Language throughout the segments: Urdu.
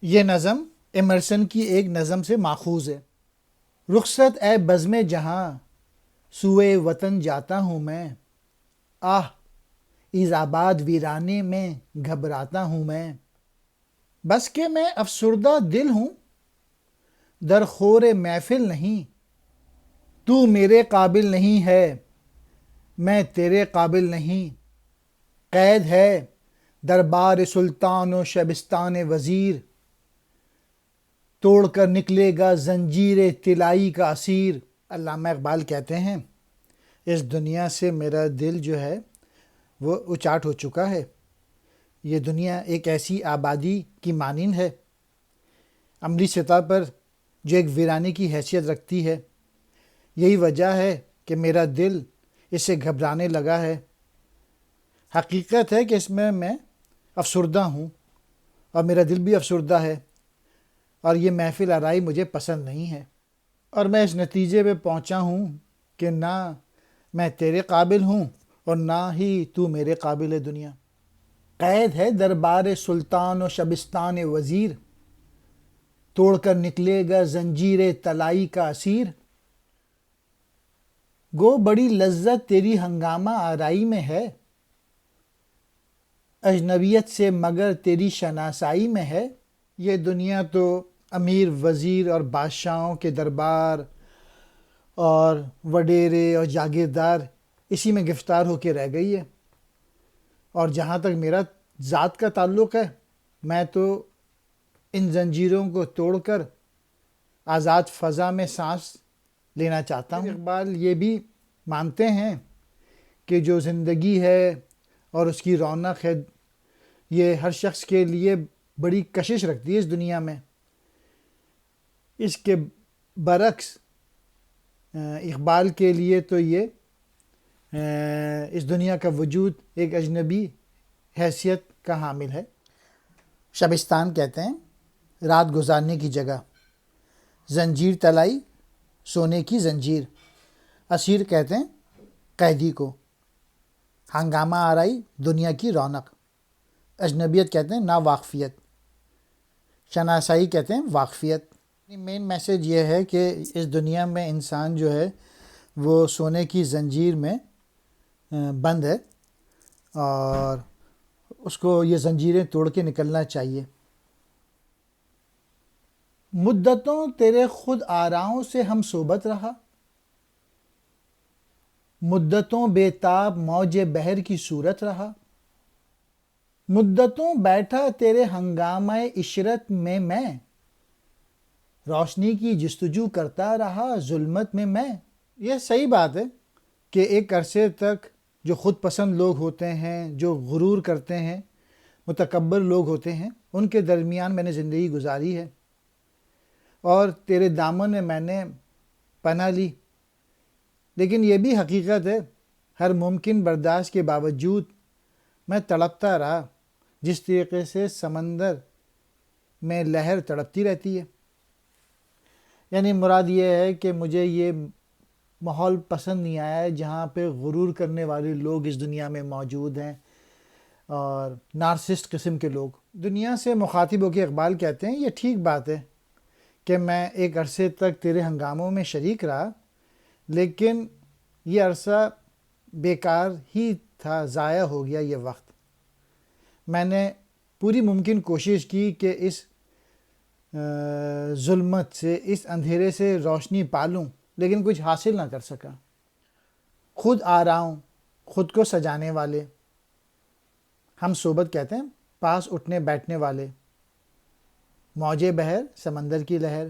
یہ نظم ایمرسن کی ایک نظم سے ماخوذ ہے۔ رخصت اے بزم جہاں سوئے وطن جاتا ہوں میں، آہ اس آباد ویرانے میں گھبراتا ہوں میں۔ بس کہ میں افسردہ دل ہوں، در خور محفل نہیں، تو میرے قابل نہیں ہے، میں تیرے قابل نہیں۔ قید ہے دربار سلطان و شبستان وزیر، توڑ کر نکلے گا زنجیر طلائی کا اسیر۔ علامہ اقبال کہتے ہیں اس دنیا سے میرا دل جو ہے وہ اچاٹ ہو چکا ہے۔ یہ دنیا ایک ایسی آبادی کی مانند ہے، عملی سطح پر جو ایک ویرانے کی حیثیت رکھتی ہے۔ یہی وجہ ہے کہ میرا دل اس سے گھبرانے لگا ہے۔ حقیقت ہے کہ اس میں افسردہ ہوں اور میرا دل بھی افسردہ ہے، اور یہ محفل آرائی مجھے پسند نہیں ہے، اور میں اس نتیجے پہ پہنچا ہوں کہ نہ میں تیرے قابل ہوں اور نہ ہی تو میرے قابل ہے دنیا۔ قید ہے دربار سلطان و شبستان وزیر، توڑ کر نکلے گا زنجیر طلائی کا اسیر۔ گو بڑی لذت تیری ہنگامہ آرائی میں ہے، اجنبیت سے مگر تیری شناسائی میں ہے۔ یہ دنیا تو امیر وزیر اور بادشاہوں کے دربار اور وڈیرے اور جاگیردار اسی میں گرفتار ہو کے رہ گئی ہے، اور جہاں تک میرا ذات کا تعلق ہے، میں تو ان زنجیروں کو توڑ کر آزاد فضا میں سانس لینا چاہتا ہوں۔ اقبال یہ بھی مانتے ہیں کہ جو زندگی ہے اور اس کی رونق ہے، یہ ہر شخص کے لیے بڑی کشش رکھتی ہے اس دنیا میں۔ اس کے برعکس اقبال کے لیے تو یہ اس دنیا کا وجود ایک اجنبی حیثیت کا حامل ہے۔ شبستان کہتے ہیں رات گزارنے کی جگہ، زنجیر طلائی سونے کی زنجیر، اسیر کہتے ہیں قیدی کو، ہنگامہ آرائی دنیا کی رونق، اجنبیت کہتے ہیں ناواقفیت، شناسائی کہتے ہیں واقفیت۔ مین میسج یہ ہے کہ اس دنیا میں انسان جو ہے وہ سونے کی زنجیر میں بند ہے، اور اس کو یہ زنجیریں توڑ کے نکلنا چاہیے۔ مدتوں تیرے خود آراؤں سے ہم صحبت رہا، مدتوں بے تاب موج بحر کی صورت رہا۔ مدتوں بیٹھا تیرے ہنگامہ عشرت میں روشنی کی جستجو کرتا رہا ظلمت میں۔ یہ صحیح بات ہے کہ ایک عرصے تک جو خود پسند لوگ ہوتے ہیں، جو غرور کرتے ہیں، متکبر لوگ ہوتے ہیں، ان کے درمیان میں نے زندگی گزاری ہے، اور تیرے دامن میں نے پناہ لی۔ لیکن یہ بھی حقیقت ہے ہر ممکن برداشت کے باوجود میں تڑپتا رہا، جس طریقے سے سمندر میں لہر تڑپتی رہتی ہے۔ یعنی مراد یہ ہے کہ مجھے یہ ماحول پسند نہیں آیا ہے جہاں پہ غرور کرنے والے لوگ اس دنیا میں موجود ہیں، اور نارسسٹ قسم کے لوگ۔ دنیا سے مخاطب ہو کے اقبال کہتے ہیں یہ ٹھیک بات ہے کہ میں ایک عرصے تک تیرے ہنگاموں میں شریک رہا، لیکن یہ عرصہ بیکار ہی تھا، ضائع ہو گیا یہ وقت۔ میں نے پوری ممکن کوشش کی کہ اس ظلمت سے، اس اندھیرے سے روشنی پالوں، لیکن کچھ حاصل نہ کر سکا۔ خود آراؤں، خود کو سجانے والے، ہم صحبت کہتے ہیں پاس اٹھنے بیٹھنے والے، موج بحر سمندر کی لہر،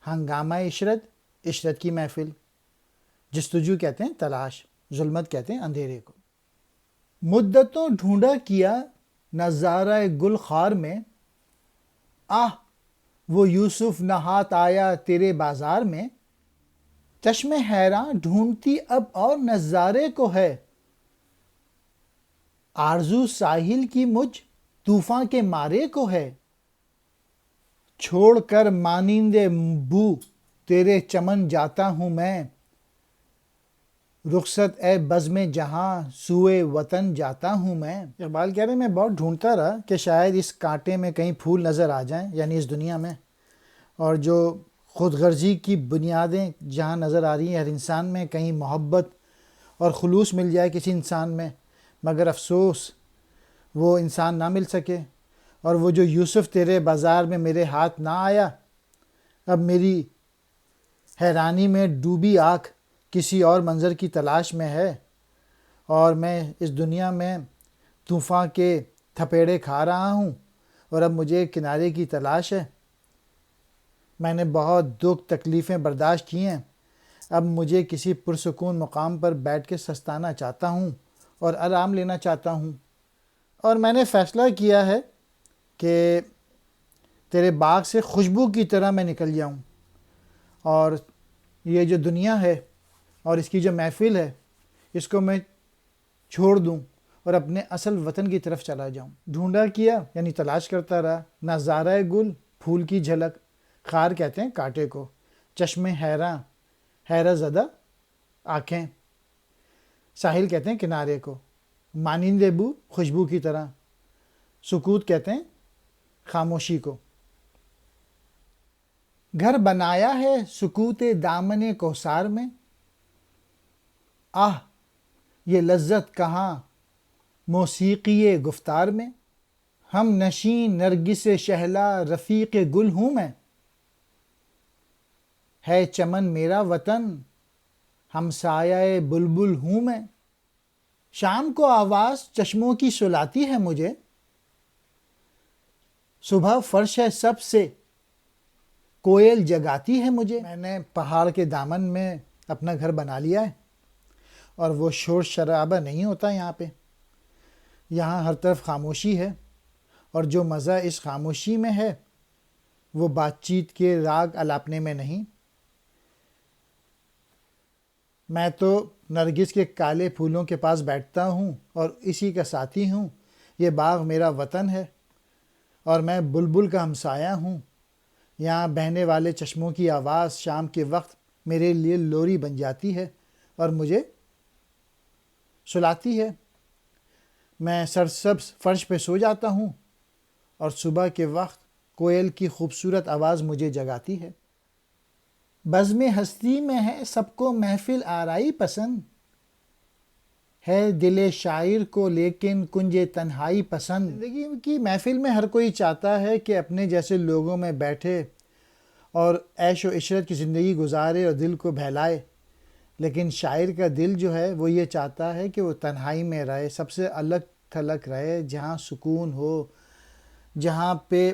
ہنگامہ عشرت عشرت کی محفل، جستجو کہتے ہیں تلاش، ظلمت کہتے ہیں اندھیرے کو۔ مدتوں ڈھونڈا کیا نظارہ گل خار میں، آہ وہ یوسف نہ ہاتھ آیا تیرے بازار میں۔ چشم حیراں ڈھونڈتی اب اور نظارے کو ہے، آرزو ساحل کی مجھ طوفاں کے مارے کو ہے۔ چھوڑ کر مانند بو تیرے چمن جاتا ہوں میں، رخصت اے بزم جہاں سوئے وطن جاتا ہوں میں. اقبال کہہ رہے ہیں میں بہت ڈھونڈتا رہا کہ شاید اس کانٹے میں کہیں پھول نظر آ جائیں، یعنی اس دنیا میں، اور جو خود غرضی کی بنیادیں جہاں نظر آ رہی ہیں ہر انسان میں، کہیں محبت اور خلوص مل جائے کسی انسان میں، مگر افسوس وہ انسان نہ مل سکے. اور وہ جو یوسف تیرے بازار میں میرے ہاتھ نہ آیا، اب میری حیرانی میں ڈوبی آنکھ کسی اور منظر کی تلاش میں ہے، اور میں اس دنیا میں طوفان کے تھپیڑے کھا رہا ہوں، اور اب مجھے کنارے کی تلاش ہے. میں نے بہت دکھ تکلیفیں برداشت کی ہیں، اب مجھے کسی پرسکون مقام پر بیٹھ کے سستانا چاہتا ہوں اور آرام لینا چاہتا ہوں. اور میں نے فیصلہ کیا ہے کہ تیرے باغ سے خوشبو کی طرح میں نکل جاؤں، اور یہ جو دنیا ہے اور اس کی جو محفل ہے اس کو میں چھوڑ دوں اور اپنے اصل وطن کی طرف چلا جاؤں. ڈھونڈا کیا یعنی تلاش کرتا رہا، نظارہ گل پھول کی جھلک، خار کہتے ہیں کانٹے کو، چشم حیراں حیرت زدہ آنکھیں، ساحل کہتے ہیں کنارے کو، مانند بو خوشبو کی طرح، سکوت کہتے ہیں خاموشی کو. گھر بنایا ہے سکوت دامن کوثر میں، آہ یہ لذت کہاں موسیقی گفتار میں. ہم نشین نرگس شہلا رفیق گل ہوں میں، ہے چمن میرا وطن ہمسایہ بلبل ہوں میں. شام کو آواز چشموں کی سلاتی ہے مجھے، صبح فرش ہے سب سے کوئل جگاتی ہے مجھے. میں نے پہاڑ کے دامن میں اپنا گھر بنا لیا ہے، اور وہ شور شرابہ نہیں ہوتا یہاں پہ. یہاں ہر طرف خاموشی ہے، اور جو مزہ اس خاموشی میں ہے وہ بات چیت کے راگ الاپنے میں نہیں. میں تو نرگس کے کالے پھولوں کے پاس بیٹھتا ہوں اور اسی کا ساتھی ہوں. یہ باغ میرا وطن ہے اور میں بلبل کا ہمسایہ ہوں. یہاں بہنے والے چشموں کی آواز شام کے وقت میرے لیے لوری بن جاتی ہے اور مجھے سلاتی ہے. میں سرسبز فرش پہ سو جاتا ہوں اور صبح کے وقت کوئل کی خوبصورت آواز مجھے جگاتی ہے. بزم ہستی میں ہے سب کو محفل آرائی پسند، ہے دل شاعر کو لیکن کنج تنہائی پسند. زندگی کی محفل میں ہر کوئی چاہتا ہے کہ اپنے جیسے لوگوں میں بیٹھے اور عیش و عشرت کی زندگی گزارے اور دل کو بہلائے، لیکن شاعر کا دل جو ہے وہ یہ چاہتا ہے کہ وہ تنہائی میں رہے، سب سے الگ تھلگ رہے، جہاں سکون ہو، جہاں پہ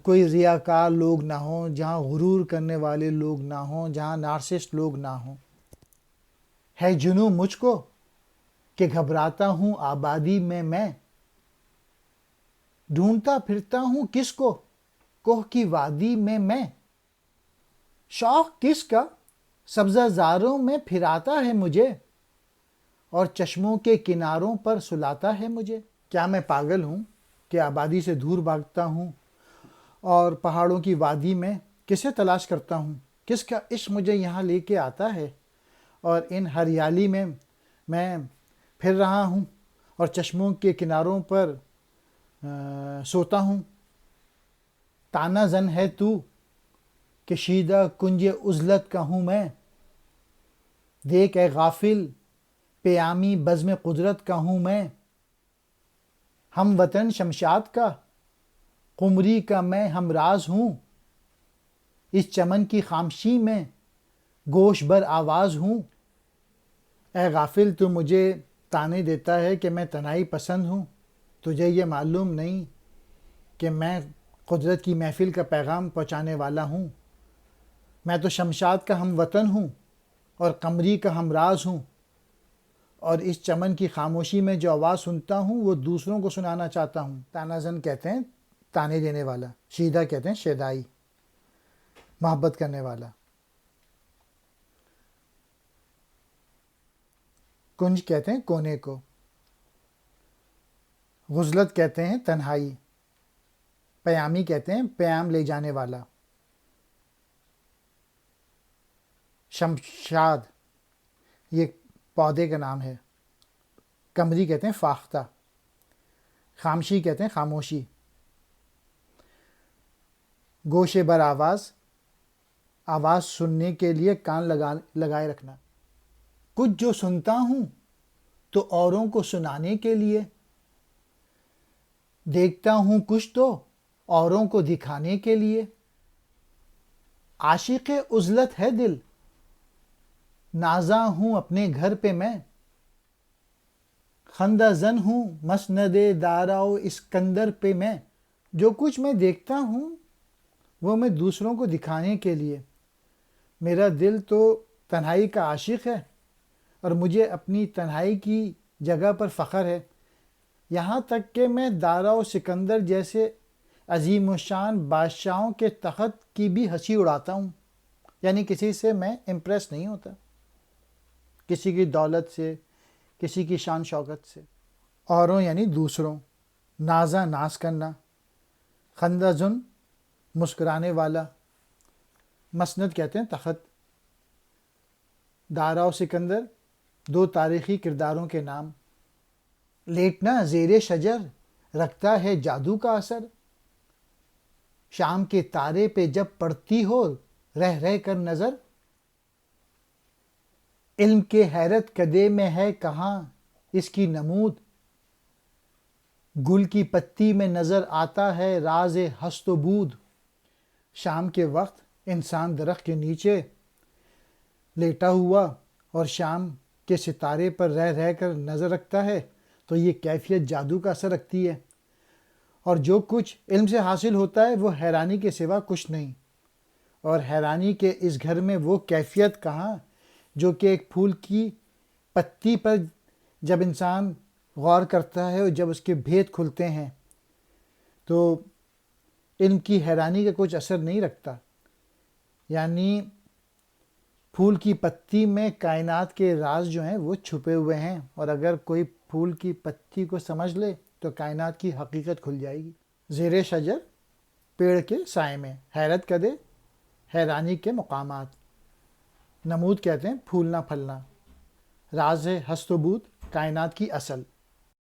کوئی ریاکار لوگ نہ ہوں، جہاں غرور کرنے والے لوگ نہ ہوں، جہاں نارسسٹ لوگ نہ ہوں. ہے جنوں مجھ کو کہ گھبراتا ہوں آبادی میں ڈھونڈتا پھرتا ہوں کس کو کوہ کی وادی میں. شوق کس کا سبزہ زاروں میں پھراتا ہے مجھے، اور چشموں کے کناروں پر سلاتا ہے مجھے. کیا میں پاگل ہوں کہ آبادی سے دور بھاگتا ہوں اور پہاڑوں کی وادی میں کسے تلاش کرتا ہوں؟ کس کا عشق مجھے یہاں لے کے آتا ہے، اور ان ہریالی میں میں پھر رہا ہوں اور چشموں کے کناروں پر سوتا ہوں. تانا زن ہے تو کشیدہ کنج عزلت کا ہوں میں، دیکھ اے غافل پیامی بزم قدرت کا ہوں میں. ہم وطن شمشاد کا قمری کا میں ہمراز ہوں، اس چمن کی خامشی میں گوش بر آواز ہوں. اے غافل تو مجھے تانے دیتا ہے کہ میں تنہائی پسند ہوں. تجھے یہ معلوم نہیں کہ میں قدرت کی محفل کا پیغام پہنچانے والا ہوں. میں تو شمشاد کا ہم وطن ہوں اور قمری کا ہمراز ہوں، اور اس چمن کی خاموشی میں جو آواز سنتا ہوں وہ دوسروں کو سنانا چاہتا ہوں. تانا زن کہتے ہیں تانے دینے والا، شیدہ کہتے ہیں شیدائی، محبت کرنے والا. کنج کہتے ہیں کونے کو، غزلت کہتے ہیں تنہائی، پیامی کہتے ہیں پیام لے جانے والا. شمشاد یہ پودے کا نام ہے. قمری کہتے ہیں فاختہ. خامشی کہتے ہیں خاموشی. گوشے بر آواز، آواز سننے کے لیے کان لگائے رکھنا. کچھ جو سنتا ہوں تو اوروں کو سنانے کے لیے، دیکھتا ہوں کچھ تو اوروں کو دکھانے کے لیے. عاشق عزلت ہے دل، نازاں ہوں اپنے گھر پہ میں. خندہ زن ہوں مسند دارا و اسکندر پہ میں. جو کچھ میں دیکھتا ہوں وہ میں دوسروں کو دکھانے کے لیے. میرا دل تو تنہائی کا عاشق ہے اور مجھے اپنی تنہائی کی جگہ پر فخر ہے. یہاں تک کہ میں دارا و سکندر جیسے عظیم الشان بادشاہوں کے تخت کی بھی ہنسی اڑاتا ہوں. یعنی کسی سے میں امپریس نہیں ہوتا، کسی کی دولت سے، کسی کی شان شوکت سے. اوروں یعنی دوسروں. نازا ناز کرنا. خندہ زن مسکرانے والا. مسند کہتے ہیں تخت. دارا و سکندر دو تاریخی کرداروں کے نام. لیٹنا زیر شجر رکھتا ہے جادو کا اثر. شام کے تارے پہ جب پڑتی ہو رہ رہ کر نظر. علم کے حیرت کدے میں ہے کہاں اس کی نمود. گل کی پتی میں نظر آتا ہے راز ہست و بود. شام کے وقت انسان درخت کے نیچے لیٹا ہوا اور شام کے ستارے پر رہ رہ کر نظر رکھتا ہے تو یہ کیفیت جادو کا اثر رکھتی ہے. اور جو کچھ علم سے حاصل ہوتا ہے وہ حیرانی کے سوا کچھ نہیں. اور حیرانی کے اس گھر میں وہ کیفیت کہاں جو کہ ایک پھول کی پتی پر جب انسان غور کرتا ہے اور جب اس کے بھید کھلتے ہیں تو علم کی حیرانی کا کچھ اثر نہیں رکھتا. یعنی پھول کی پتی میں کائنات کے راز جو ہیں وہ چھپے ہوئے ہیں، اور اگر کوئی پھول کی پتی کو سمجھ لے تو کائنات کی حقیقت کھل جائے گی. زیر شجر پیڑ کے سائے میں. حیرت کدے حیرانی کے مقامات. نمود کہتے ہیں پھولنا پھلنا. راز ہست و بود کائنات کی اصل.